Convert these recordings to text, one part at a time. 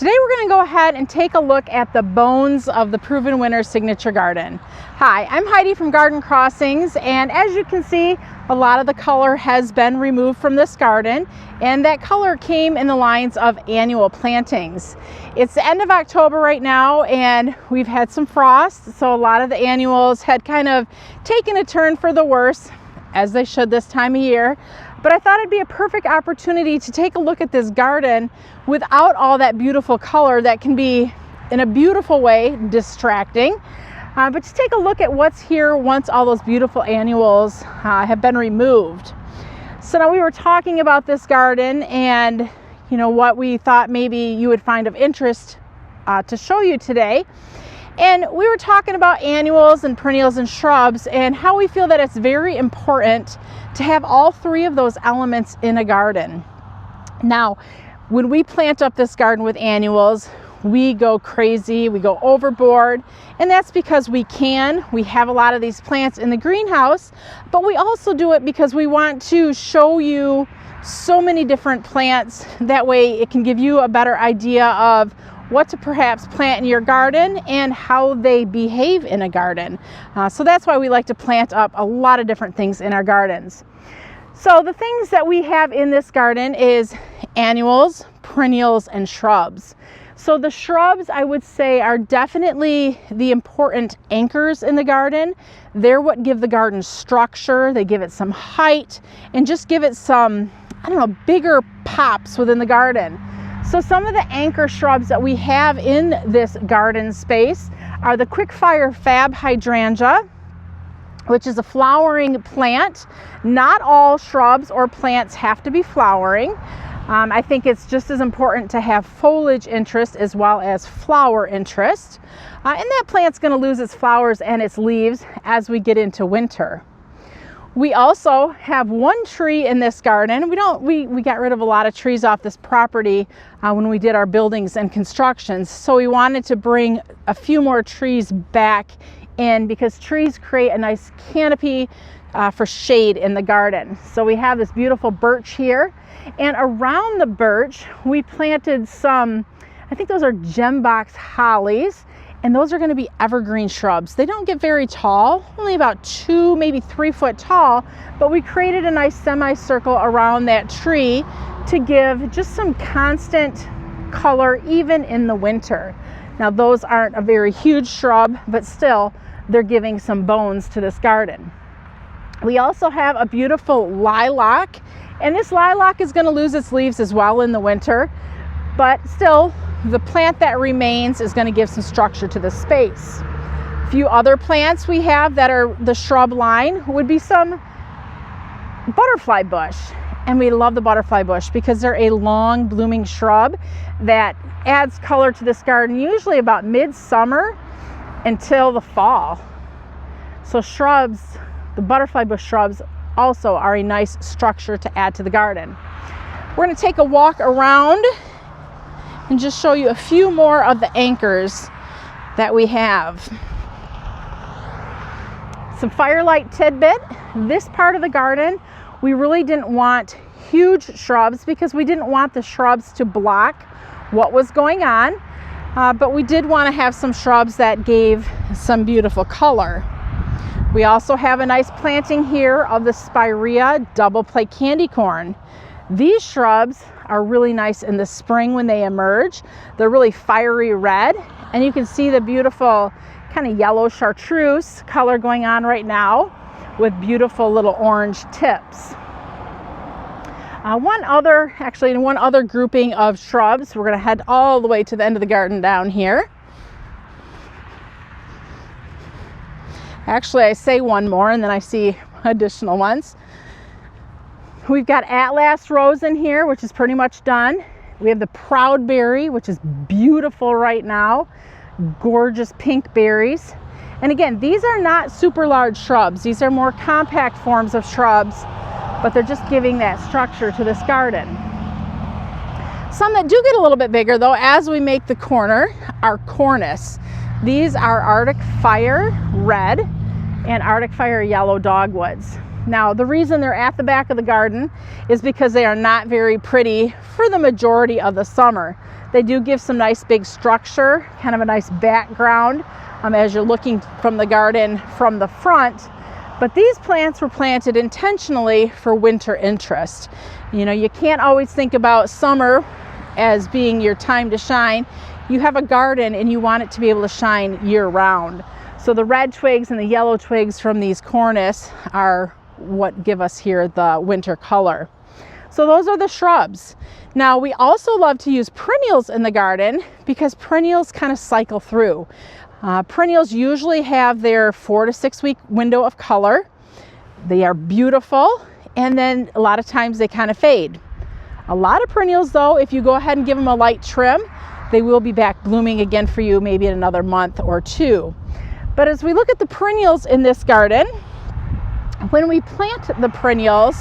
Today we're going to go ahead and take a look at the bones of the Proven Winner Signature Garden. Hi, I'm Heidi from Garden Crossings, and as you can see, a lot of the color has been removed from this garden, and that color came in the lines of annual plantings. It's the end of October right now, and we've had some frost, so a lot of the annuals had kind of taken a turn for the worse, as they should this time of year. But I thought it'd be a perfect opportunity to take a look at this garden without all that beautiful color that can be, in a beautiful way, distracting. But to take a look at what's here once all those beautiful annuals have been removed. So now we were talking about this garden and what we thought maybe you would find of interest to show you today. And we were talking about annuals and perennials and shrubs and how we feel that it's very important to have all three of those elements in a garden. Now, when we plant up this garden with annuals, we go crazy, we go overboard, and that's because we can. We have a lot of these plants in the greenhouse, but we also do it because we want to show you so many different plants. That way it can give you a better idea of what to perhaps plant in your garden and how they behave in a garden. So that's why we like to plant up a lot of different things in our gardens. So the things that we have in this garden is annuals, perennials, and shrubs. So the shrubs, I would say, are definitely the important anchors in the garden. They're what give the garden structure. They give it some height and just give it some, bigger pops within the garden. So some of the anchor shrubs that we have in this garden space are the quick-fire fab hydrangea, which is a flowering plant. Not all shrubs or plants have to be flowering. I think it's just as important to have foliage interest as well as flower interest. And that plant's going to lose its flowers and its leaves as we get into winter. We also have one tree in this garden. We got rid of a lot of trees off this property when we did our buildings and constructions. So we wanted to bring a few more trees back in because trees create a nice canopy for shade in the garden. So we have this beautiful birch here, and around the birch we planted some, I think those are gem box hollies. And those are going to be evergreen shrubs. They don't get very tall, only about 2, maybe 3 foot tall, but we created a nice semicircle around that tree to give just some constant color even in the winter. Now those aren't a very huge shrub, but still they're giving some bones to this garden. We also have a beautiful lilac, and this lilac is going to lose its leaves as well in the winter, but still the plant that remains is going to give some structure to the space. A few other plants we have that are the shrub line would be some butterfly bush. And we love the butterfly bush because they're a long blooming shrub that adds color to this garden usually about midsummer until the fall. So shrubs, the butterfly bush shrubs, also are a nice structure to add to the garden. We're going to take a walk around and just show you a few more of the anchors that we have. Some firelight tidbit. This part of the garden, we really didn't want huge shrubs because we didn't want the shrubs to block what was going on, but we did want to have some shrubs that gave some beautiful color. We also have a nice planting here of the Spirea double play candy corn. These shrubs are really nice in the spring when they emerge. They're really fiery red, and you can see the beautiful kind of yellow chartreuse color going on right now with beautiful little orange tips. One other grouping of shrubs. We're going to head all the way to the end of the garden down here. Actually, I say one more and then I see additional ones. We've got Atlas rose in here, which is pretty much done. We have the Proudberry, which is beautiful right now. Gorgeous pink berries. And again, these are not super large shrubs. These are more compact forms of shrubs, but they're just giving that structure to this garden. Some that do get a little bit bigger though, as we make the corner, are Cornus. These are Arctic Fire Red and Arctic Fire Yellow dogwoods. Now, the reason they're at the back of the garden is because they are not very pretty for the majority of the summer. They do give some nice big structure, kind of a nice background as you're looking from the garden from the front. But these plants were planted intentionally for winter interest. You know, you can't always think about summer as being your time to shine. You have a garden and you want it to be able to shine year round. So the red twigs and the yellow twigs from these cornice are what give us here the winter color. So those are the shrubs. Now we also love to use perennials in the garden because perennials kind of cycle through. Perennials usually have their 4 to 6 week window of color. They are beautiful, and then a lot of times they kind of fade. A lot of perennials though, if you go ahead and give them a light trim, they will be back blooming again for you maybe in another month or two. But as we look at the perennials in this garden, when we plant the perennials,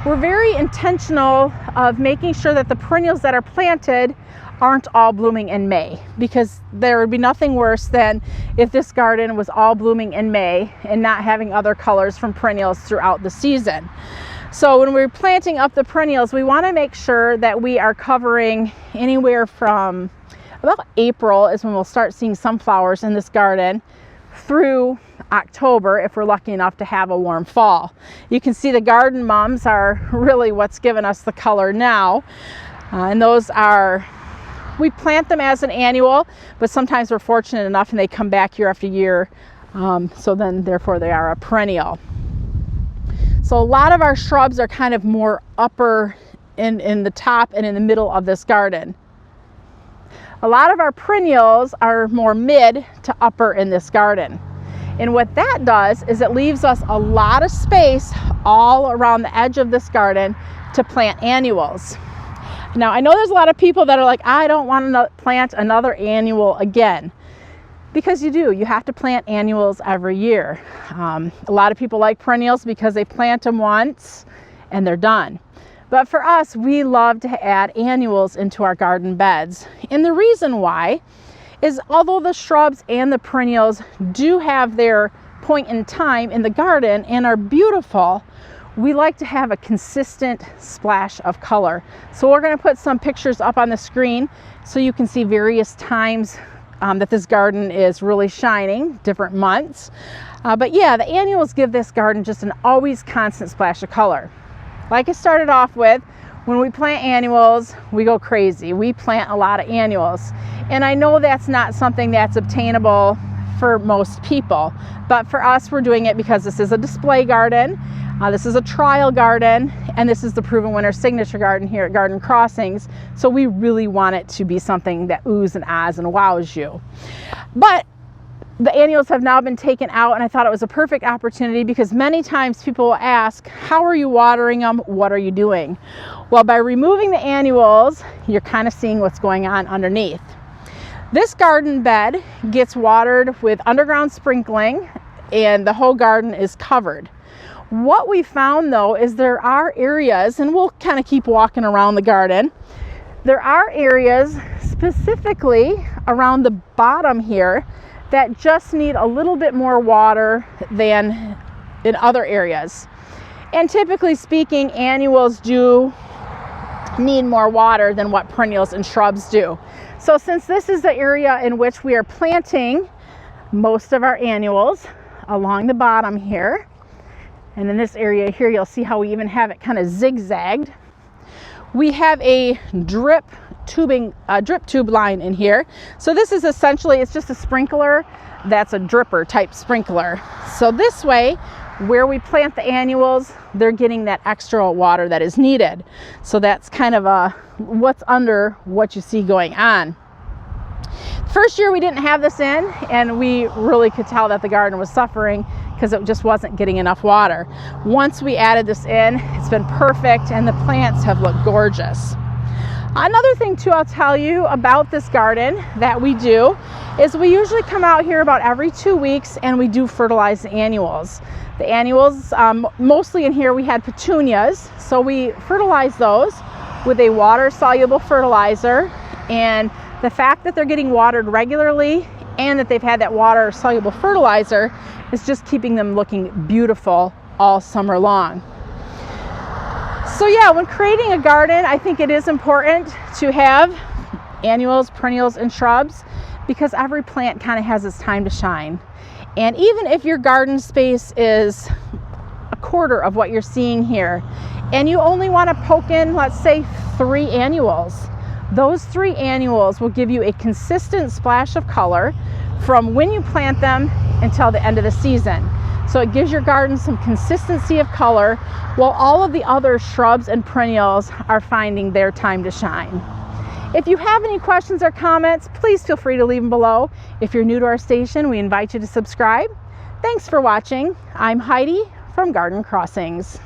we're very intentional of making sure that the perennials that are planted aren't all blooming in May, because there would be nothing worse than if this garden was all blooming in May and not having other colors from perennials throughout the season. So when we're planting up the perennials, we want to make sure that we are covering anywhere from about April is when we'll start seeing some flowers in this garden, through October if we're lucky enough to have a warm fall. You can see the garden mums are really what's given us the color now, and those are, we plant them as an annual, but sometimes we're fortunate enough and they come back year after year, so then therefore they are a perennial. So a lot of our shrubs are kind of more upper in the top and in the middle of this garden. A lot of our perennials are more mid to upper in this garden. And what that does is it leaves us a lot of space all around the edge of this garden to plant annuals. Now, I know there's a lot of people that are like, I don't want to plant another annual again. Because you do. You have to plant annuals every year. A lot of people like perennials because they plant them once and they're done. But for us, we love to add annuals into our garden beds. And the reason why is although the shrubs and the perennials do have their point in time in the garden and are beautiful, we like to have a consistent splash of color. So we're going to put some pictures up on the screen so you can see various times that this garden is really shining, different months. But yeah, the annuals give this garden just an always constant splash of color. Like I started off with, when we plant annuals, we go crazy. We plant a lot of annuals. And I know that's not something that's obtainable for most people, but for us, we're doing it because this is a display garden. This is a trial garden, and this is the Proven Winner signature garden here at Garden Crossings. So we really want it to be something that oohs and ahs and wows you. But the annuals have now been taken out, and I thought it was a perfect opportunity because many times people will ask, how are you watering them? What are you doing? Well, by removing the annuals, you're kind of seeing what's going on underneath. This garden bed gets watered with underground sprinkling, and the whole garden is covered. What we found though is there are areas, and we'll kind of keep walking around the garden, there are areas specifically around the bottom here that just need a little bit more water than in other areas. And typically speaking, annuals do need more water than what perennials and shrubs do. So since this is the area in which we are planting most of our annuals along the bottom here, and in this area here, you'll see how we even have it kind of zigzagged. We have a drip tube line in here. So this is essentially, it's just a sprinkler that's a dripper type sprinkler. So this way, where we plant the annuals, they're getting that extra water that is needed. So that's kind of what's under what you see going on. First year we didn't have this in, and we really could tell that the garden was suffering because it just wasn't getting enough water. Once we added this in, it's been perfect, and the plants have looked gorgeous. Another thing too I'll tell you about this garden that we do is we usually come out here about every 2 weeks and we do fertilize the annuals. The annuals, mostly in here we had petunias, so we fertilize those with a water-soluble fertilizer, and the fact that they're getting watered regularly and that they've had that water-soluble fertilizer is just keeping them looking beautiful all summer long. So yeah, when creating a garden, I think it is important to have annuals, perennials, and shrubs, because every plant kind of has its time to shine. And even if your garden space is a quarter of what you're seeing here, and you only want to poke in, let's say, 3 annuals, those 3 annuals will give you a consistent splash of color from when you plant them until the end of the season. So it gives your garden some consistency of color while all of the other shrubs and perennials are finding their time to shine. If you have any questions or comments, please feel free to leave them below. If you're new to our station, we invite you to subscribe. Thanks for watching. I'm Heidi from Garden Crossings.